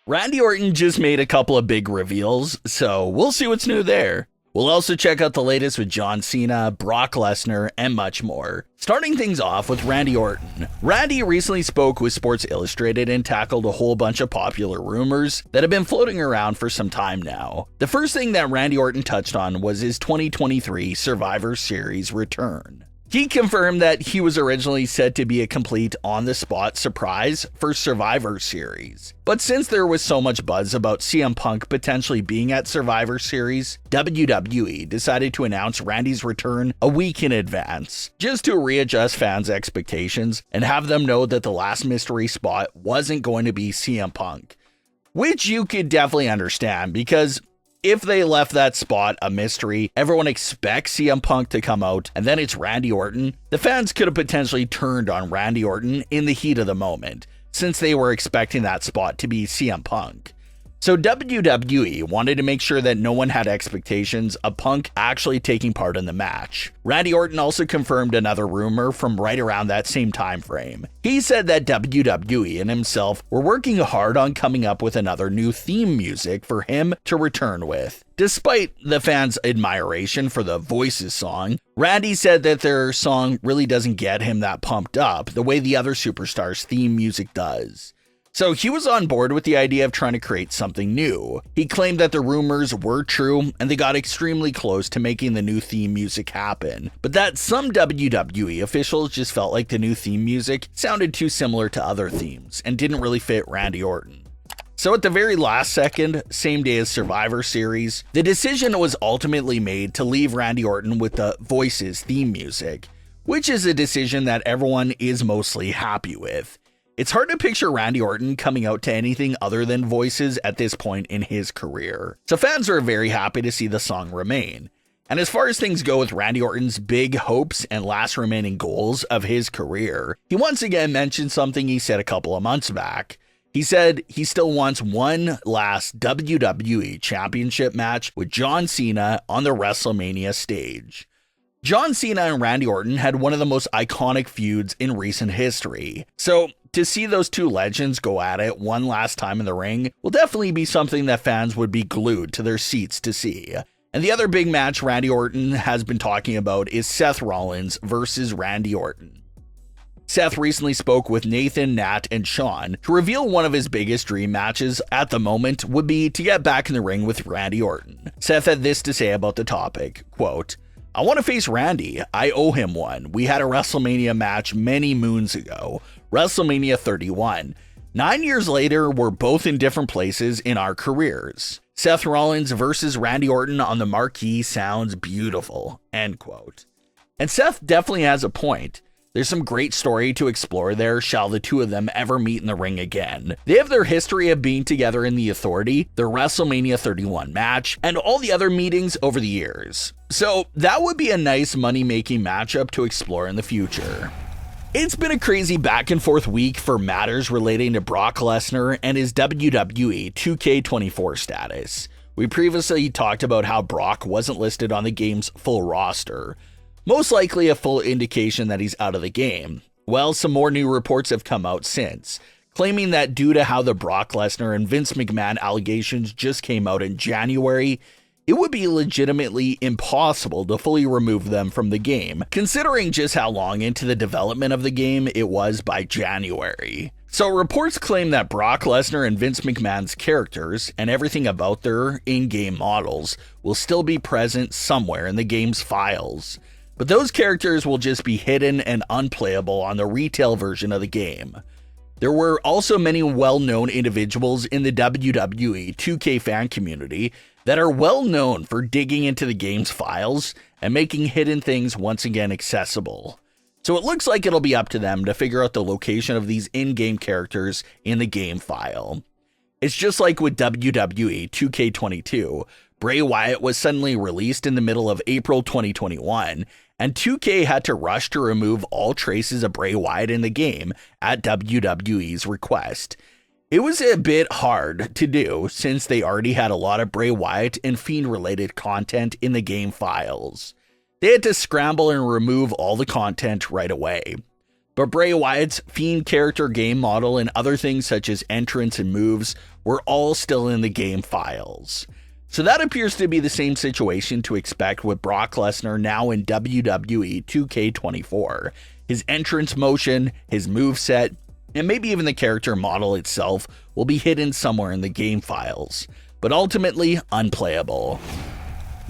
Randy Orton just made a couple of big reveals, so we'll see what's new there. We'll also check out the latest with John Cena, Brock Lesnar, and much more. Starting things off with Randy Orton. Randy recently spoke with Sports Illustrated and tackled a whole bunch of popular rumors that have been floating around for some time now. The first thing that Randy Orton touched on was his 2023 Survivor Series return. He confirmed that he was originally set to be a complete on-the-spot surprise for Survivor Series. But since there was so much buzz about CM Punk potentially being at Survivor Series, WWE decided to announce Randy's return a week in advance, just to readjust fans' expectations and have them know that the last mystery spot wasn't going to be CM Punk. Which you could definitely understand, because if they left that spot a mystery, everyone expects CM Punk to come out, and then it's Randy Orton, the fans could have potentially turned on Randy Orton in the heat of the moment, since they were expecting that spot to be CM Punk. So WWE wanted to make sure that no one had expectations of Punk actually taking part in the match. Randy Orton also confirmed another rumor from right around that same time frame. He said that WWE and himself were working hard on coming up with another new theme music for him to return with. Despite the fans' admiration for the Voices song, Randy said that their song really doesn't get him that pumped up the way the other superstars' theme music does. So he was on board with the idea of trying to create something new. He claimed that the rumors were true and they got extremely close to making the new theme music happen, but that some WWE officials just felt like the new theme music sounded too similar to other themes and didn't really fit Randy Orton. So at the very last second, same day as Survivor Series, the decision was ultimately made to leave Randy Orton with the Voices theme music, which is a decision that everyone is mostly happy with. It's hard to picture Randy Orton coming out to anything other than Voices at this point in his career. So fans are very happy to see the song remain. And as far as things go with Randy Orton's big hopes and last remaining goals of his career, he once again mentioned something he said a couple of months back. He said he still wants one last WWE Championship match with John Cena on the Wrestlemania stage. John Cena and Randy Orton had one of the most iconic feuds in recent history. So to see those two legends go at it one last time in the ring will definitely be something that fans would be glued to their seats to see. And the other big match Randy Orton has been talking about is Seth Rollins versus Randy Orton. Seth recently spoke with Nathan, Nat, and Sean to reveal one of his biggest dream matches at the moment would be to get back in the ring with Randy Orton. Seth had this to say about the topic, quote, "I want to face Randy. I owe him one. We had a WrestleMania match many moons ago, WrestleMania 31. 9 years later, we're both in different places in our careers. Seth Rollins versus Randy Orton on the marquee sounds beautiful," end quote. And Seth definitely has a point. There's some great story to explore there, shall the two of them ever meet in the ring again. They have their history of being together in the Authority, their WrestleMania 31 match, and all the other meetings over the years. So that would be a nice money-making matchup to explore in the future. It's been a crazy back and forth week for matters relating to Brock Lesnar and his WWE 2K24 status. We previously talked about how Brock wasn't listed on the game's full roster, most likely a full indication that he's out of the game. Well, some more new reports have come out since, claiming that due to how the Brock Lesnar and Vince McMahon allegations just came out in January, it would be legitimately impossible to fully remove them from the game, considering just how long into the development of the game it was by January. So reports claim that Brock Lesnar and Vince McMahon's characters and everything about their in-game models will still be present somewhere in the game's files, but those characters will just be hidden and unplayable on the retail version of the game. There were also many well-known individuals in the WWE 2K fan community that are well known for digging into the game's files and making hidden things once again accessible. So it looks like it'll be up to them to figure out the location of these in-game characters in the game file. It's just like with WWE 2K22, Bray Wyatt was suddenly released in the middle of April 2021, and 2K had to rush to remove all traces of Bray Wyatt in the game at WWE's request. It was a bit hard to do since they already had a lot of Bray Wyatt and Fiend related content in the game files. They had to scramble and remove all the content right away. But Bray Wyatt's Fiend character game model and other things such as entrance and moves were all still in the game files. So that appears to be the same situation to expect with Brock Lesnar now in WWE 2K24. His entrance motion, his moveset, and maybe even the character model itself will be hidden somewhere in the game files, but ultimately unplayable.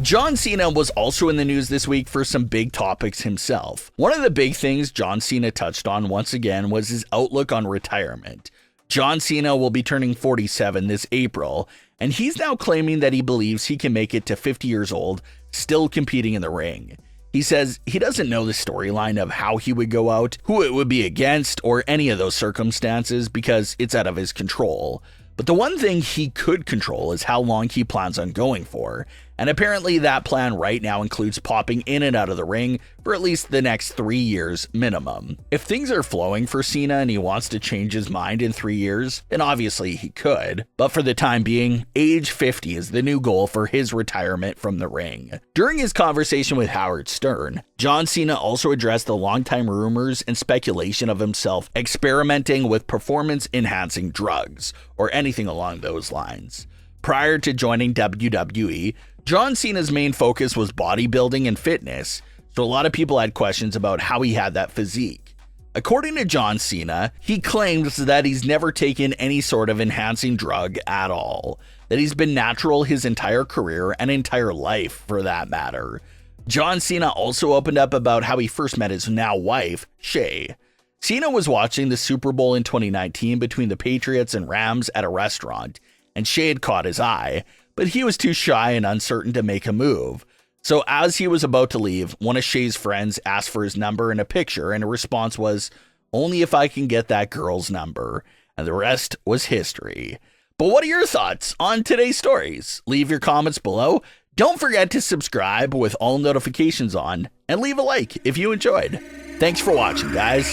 John Cena was also in the news this week for some big topics himself. One of the big things John Cena touched on once again was his outlook on retirement. John Cena will be turning 47 this April, and he's now claiming that he believes he can make it to 50 years old, still competing in the ring. He says he doesn't know the storyline of how he would go out, who it would be against, or any of those circumstances because it's out of his control. But the one thing he could control is how long he plans on going for, and apparently that plan right now includes popping in and out of the ring for at least the next 3 years minimum. If things are flowing for Cena and he wants to change his mind in 3 years, then obviously he could, but for the time being, age 50 is the new goal for his retirement from the ring. During his conversation with Howard Stern, John Cena also addressed the longtime rumors and speculation of himself experimenting with performance-enhancing drugs, or anything along those lines. Prior to joining WWE, John Cena's main focus was bodybuilding and fitness, so a lot of people had questions about how he had that physique. According to John Cena, he claims that he's never taken any sort of enhancing drug at all, that he's been natural his entire career and entire life for that matter. John Cena also opened up about how he first met his now wife, Shay. Cena was watching the Super Bowl in 2019 between the Patriots and Rams at a restaurant, and Shay had caught his eye, but he was too shy and uncertain to make a move. So as he was about to leave, one of Shay's friends asked for his number and a picture, and a response was, "Only if I can get that girl's number," and the rest was history. But what are your thoughts on today's stories? Leave your comments below. Don't forget to subscribe with all notifications on, and leave a like if you enjoyed. Thanks for watching, guys.